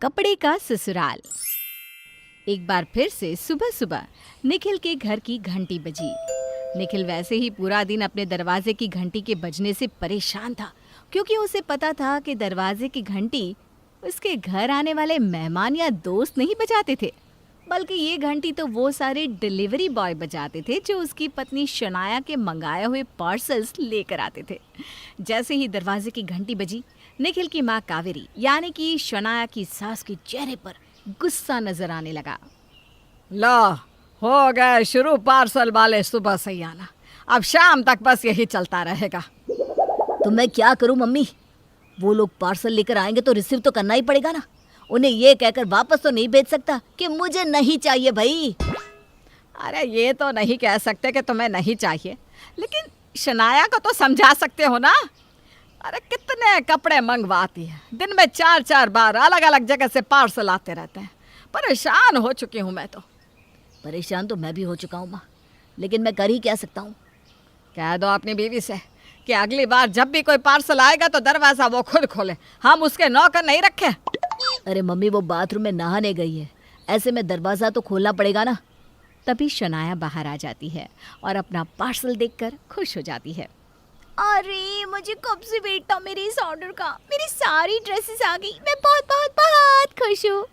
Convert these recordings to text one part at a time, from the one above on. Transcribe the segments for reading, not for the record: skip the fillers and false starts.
कपड़े का ससुराल। एक बार फिर से सुबह सुबह निखिल के घर की घंटी बजी। निखिल वैसे ही पूरा दिन अपने दरवाजे की घंटी के बजने से परेशान था, क्योंकि उसे पता था कि दरवाजे की घंटी उसके घर आने वाले मेहमान या दोस्त नहीं बजाते थे, बल्कि ये घंटी तो वो सारे डिलीवरी बॉय बजाते थे जो उसकी पत्नी शनाया के मंगाए हुए पार्सल्स लेकर आते थे। जैसे ही दरवाजे की घंटी बजी, निखिल की माँ कावेरी यानी कि शनाया की सास के चेहरे पर गुस्सा नजर आने लगा। लो, हो गए शुरू पार्सल वाले सुबह से ही आना। अब शाम तक बस यही चलता रहेगा। तो मैं क्या करूं मम्मी? वो लोग पार्सल लेकर आएंगे तो रिसीव तो करना ही पड़ेगा ना। उन्हें ये कहकर वापस तो नहीं भेज सकता कि मुझे नहीं चाहिए भाई। अरे ये तो नहीं कह सकते कि तुम्हें नहीं चाहिए, लेकिन शनाया को तो समझा सकते हो ना। अरे कितने कपड़े मंगवाती है, दिन में 4-4 बार अलग अलग जगह से पार्सल आते रहते हैं। परेशान हो चुकी हूँ मैं तो। परेशान तो मैं भी हो चुका हूँ माँ, लेकिन मैं कर ही क्या सकता हूँ। कह दो अपनी बीवी से कि अगली बार जब भी कोई पार्सल आएगा तो दरवाज़ा वो खुद खोले, हम उसके नौकर नहीं रखे। अरे मम्मी, वो बाथरूम में नहाने गई है, ऐसे में दरवाज़ा तो खोलना पड़ेगा ना। तभी शनाया बाहर आ जाती है और अपना पार्सल देखकर खुश हो जाती है। अरे मुझे कब से वेट था मेरे इस ऑर्डर का। मेरी सारी ड्रेसेस आ गई, मैं बहुत बहुत बहुत खुश हूँ।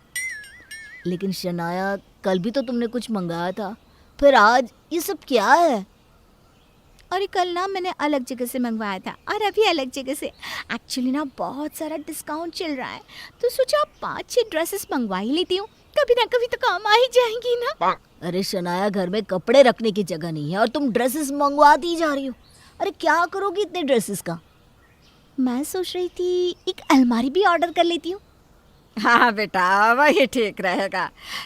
लेकिन शनाया, कल भी तो तुमने कुछ मंगाया था, फिर आज ये सब क्या है? और कल ना मैंने अलग जगह से मंगवाया था और अभी अलग जगह से। एक्चुअली ना बहुत सारा डिस्काउंट चल रहा है, तो सोचा 5-6 ड्रेसेस मंगवा ही लेती हूँ, कभी ना कभी तो काम आ ही जाएंगी ना। अरे शनाया, घर में कपड़े रखने की जगह नहीं है और तुम ड्रेसेस मंगवाती जा रही हो। अरे क्या करोगी इतने ड्रेसेस का? मैं सोच रही थी एक अलमारी भी ऑर्डर कर लेती हूँ। हाँ बेटा, वही ठीक रहेगा,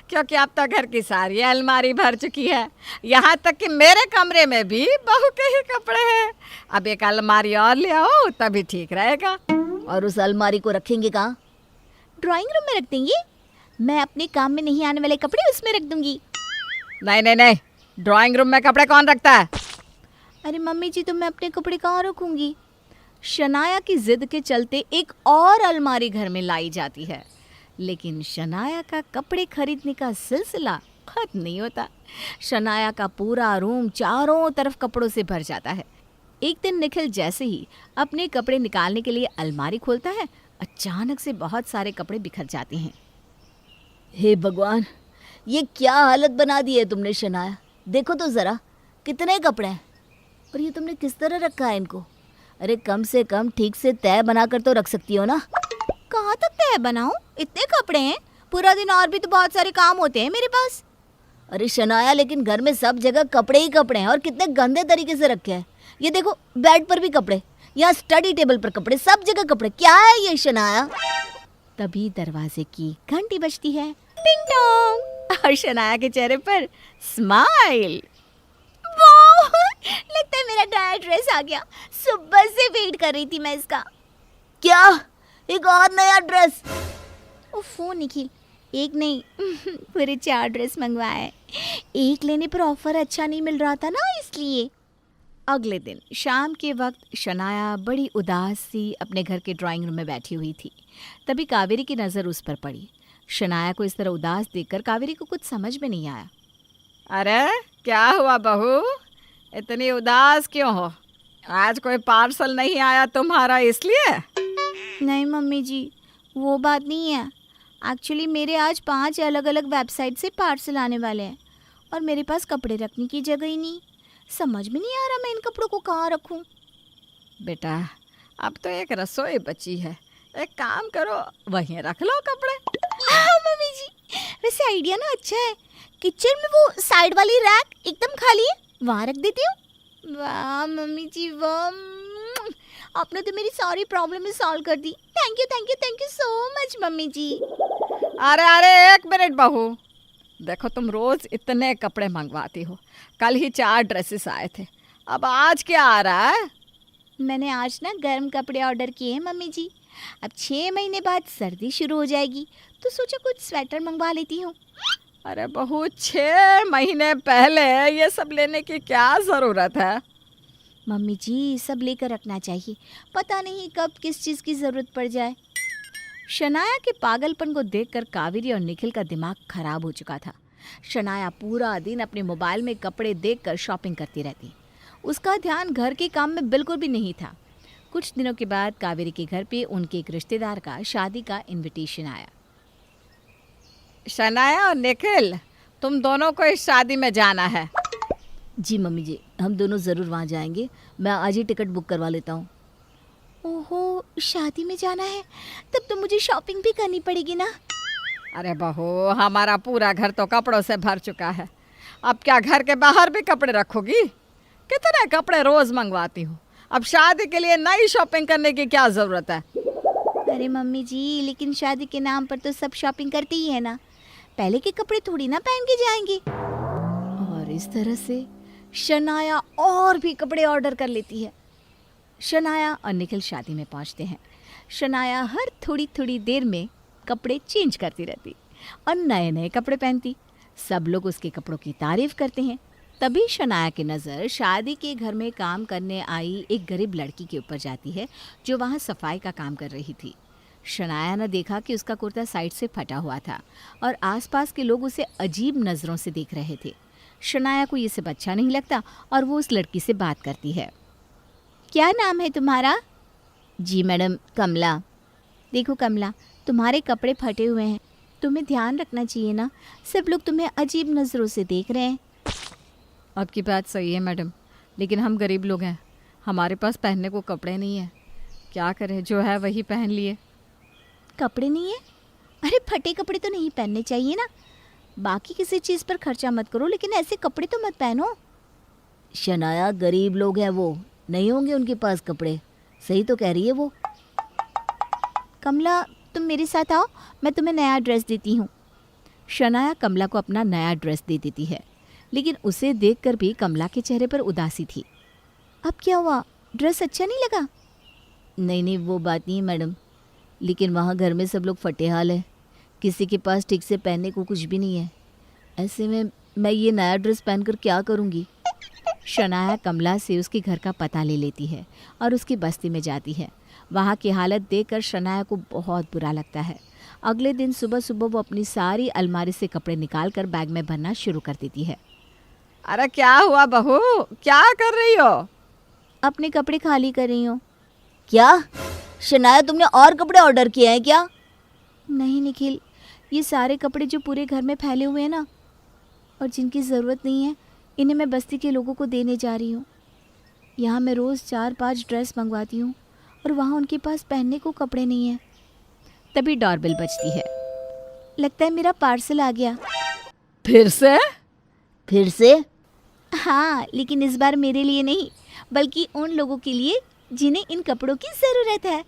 क्योंकि अब तो घर की सारी अलमारी भर चुकी है। यहाँ तक कि मेरे कमरे में भी बहू के ही कपड़े हैं। अब एक अलमारी और ले आओ तभी ठीक रहेगा। और उस अलमारी को रखेंगे कहाँ? ड्राइंग रूम में रख देंगे। मैं अपने काम में नहीं आने वाले कपड़े उसमें रख दूंगी। नहीं नहीं नहीं, ड्राइंग रूम में कपड़े कौन रखता है? अरे मम्मी जी, तो मैं अपने कपड़े कहाँ रखूंगी? शनाया की जिद के चलते एक और अलमारी घर में लाई जाती है, लेकिन शनाया का कपड़े खरीदने का सिलसिला खत्म नहीं होता। शनाया का पूरा रूम चारों तरफ कपड़ों से भर जाता है। एक दिन निखिल जैसे ही अपने कपड़े निकालने के लिए अलमारी खोलता है, अचानक से बहुत सारे कपड़े बिखर जाते हैं। हे भगवान, ये क्या हालत बना दी है तुमने शनाया। देखो तो ज़रा, कितने कपड़े हैं और ये तुमने किस तरह रखा है इनको। अरे कम से कम ठीक से तय बनाकर तो रख सकती हो ना। कहाँ तक तय बनाऊं? इतने कपड़े हैं, पूरा दिन और भी तो बहुत सारे काम होते हैं मेरे पास। अरे शनाया, लेकिन घर में सब जगह कपड़े ही कपड़े हैं और कितने गंदे तरीके से रखे हैं। ये देखो, बेड पर भी कपड़े, यहाँ स्टडी टेबल पर कपड़े, सब जगह कपड़े। क्या है ये शनाया? तभी दरवाजे की घंटी बजती है, टिंग टोंग, और शनाया के चेहरे पर स्माइल। वाह, लगता है मेरा नया ड्रेस आ गया। सुबह से वेट कर रही थी मैं इसका। क्या? एक और नया ड्रेस? ओफो निखिल, एक नहीं पूरे 4 ड्रेस मंगवाए। एक लेने पर ऑफर अच्छा नहीं मिल रहा था ना, इसलिए। अगले दिन शाम के वक्त शनाया बड़ी उदास सी अपने घर के ड्राइंग रूम में बैठी हुई थी। तभी कावेरी की नज़र उस पर पड़ी। शनाया को इस तरह उदास देखकर कावेरी को कुछ समझ में नहीं आया। अरे क्या हुआ बहू, इतनी उदास क्यों हो? आज कोई पार्सल नहीं आया तुम्हारा इसलिए? नहीं मम्मी जी, वो बात नहीं है। एक्चुअली मेरे आज 5 अलग अलग वेबसाइट से पार्सल आने वाले हैं और मेरे पास कपड़े रखने की जगह ही नहीं। समझ में नहीं आ रहा मैं इन कपड़ों को कहाँ रखूं। बेटा, अब तो एक रसोई बची है, एक काम करो, वहीं रख लो कपड़े। हाँ मम्मी जी, वैसे आइडिया ना अच्छा है। किचन में वो साइड वाली रैक एकदम खाली है, वहाँ रख देती हूँ। वाह मम्मी जी वाह, आपने तो मेरी सारी प्रॉब्लम सॉल्व कर दी। Thank you thank you thank you so much mummy ji. अरे अरे, एक मिनट बहू, देखो तुम रोज इतने कपड़े मंगवाती हो, कल ही 4 ड्रेसेस आए थे, अब आज क्या आ रहा है? मैंने आज ना गर्म कपड़े ऑर्डर किए हैं मम्मी जी। अब 6 महीने बाद सर्दी शुरू हो जाएगी, तो सोचा कुछ स्वेटर मंगवा लेती हूँ। अरे बहू, 6 महीने पहले ये सब लेने की क्या ज़रूरत है? मम्मी जी, सब लेकर रखना चाहिए, पता नहीं कब किस चीज़ की ज़रूरत पड़ जाए। शनाया के पागलपन को देखकर कावेरी और निखिल का दिमाग खराब हो चुका था। शनाया पूरा दिन अपने मोबाइल में कपड़े देखकर शॉपिंग करती रहती। उसका ध्यान घर के काम में बिल्कुल भी नहीं था। कुछ दिनों के बाद कावेरी के घर पे उनके एक रिश्तेदार का शादी का इनविटेशन आया। शनाया और निखिल, तुम दोनों को इस शादी में जाना है। जी मम्मी जी, हम दोनों ज़रूर वहाँ जाएंगे। मैं आज ही टिकट बुक करवा लेता हूँ। ओहो, शादी में जाना है, तब तो मुझे शॉपिंग भी करनी पड़ेगी ना। अरे बहू, हमारा पूरा घर तो कपड़ों से भर चुका है। अब क्या घर के बाहर भी कपड़े रखोगी? कितने कपड़े रोज मंगवाती हूँ। अब शादी के लिए नई शॉपिंग करने की क्या ज़रूरत है? अरे मम्मी जी, लेकिन शादी के नाम पर तो सब शॉपिंग करते ही है ना। पहले के कपड़े थोड़ी ना पहन के जाएंगे। और इस तरह से शनाया और भी कपड़े ऑर्डर कर लेती है। शनाया और निखिल शादी में पहुंचते हैं। शनाया हर थोड़ी थोड़ी देर में कपड़े चेंज करती रहती और नए नए कपड़े पहनती। सब लोग उसके कपड़ों की तारीफ करते हैं। तभी शनाया की नज़र शादी के घर में काम करने आई एक गरीब लड़की के ऊपर जाती है, जो वहाँ सफाई का काम कर रही थी। शनाया ने देखा कि उसका कुर्ता साइड से फटा हुआ था और आसपास के लोग उसे अजीब नज़रों से देख रहे थे। शनाया को ये सब अच्छा नहीं लगता और वो उस लड़की से बात करती है। क्या नाम है तुम्हारा? जी मैडम, कमला। देखो कमला, तुम्हारे कपड़े फटे हुए हैं, तुम्हें ध्यान रखना चाहिए ना। सब लोग तुम्हें अजीब नज़रों से देख रहे हैं। आपकी बात सही है मैडम, लेकिन हम गरीब लोग हैं, हमारे पास पहनने को कपड़े नहीं हैं। क्या करें, जो है वही पहन लिए। कपड़े नहीं है? अरे फटे कपड़े तो नहीं पहनने चाहिए ना। बाकी किसी चीज़ पर खर्चा मत करो, लेकिन ऐसे कपड़े तो मत पहनो। शनाया, गरीब लोग हैं वो, नहीं होंगे उनके पास कपड़े। सही तो कह रही है वो। कमला, तुम मेरे साथ आओ, मैं तुम्हें नया ड्रेस देती हूँ। शनाया कमला को अपना नया ड्रेस दे देती है, लेकिन उसे देखकर भी कमला के चेहरे पर उदासी थी। अब क्या हुआ, ड्रेस अच्छा नहीं लगा? नहीं नहीं, वो बात नहीं है मैडम, लेकिन वहाँ घर में सब लोग फटे हाल है। किसी के पास ठीक से पहनने को कुछ भी नहीं है। ऐसे में मैं ये नया ड्रेस पहनकर क्या करूँगी? शनाया कमला से उसके घर का पता ले लेती है और उसकी बस्ती में जाती है। वहाँ की हालत देखकर शनाया को बहुत बुरा लगता है। अगले दिन सुबह सुबह वो अपनी सारी अलमारी से कपड़े निकालकर बैग में भरना शुरू कर देती है। अरे क्या हुआ बहू, क्या कर रही हो? अपने कपड़े खाली कर रही हूँ। क्या शनाया, तुमने और कपड़े ऑर्डर किए हैं क्या? नहीं निखिल, ये सारे कपड़े जो पूरे घर में फैले हुए हैं ना, और जिनकी ज़रूरत नहीं है, इन्हें मैं बस्ती के लोगों को देने जा रही हूँ। यहाँ मैं रोज़ 4-5 ड्रेस मंगवाती हूँ और वहाँ उनके पास पहनने को कपड़े नहीं हैं। तभी डोरबेल बजती है। लगता है मेरा पार्सल आ गया। फिर से? फिर से? हाँ, लेकिन इस बार मेरे लिए नहीं, बल्कि उन लोगों के लिए जिन्हें इन कपड़ों की ज़रूरत है।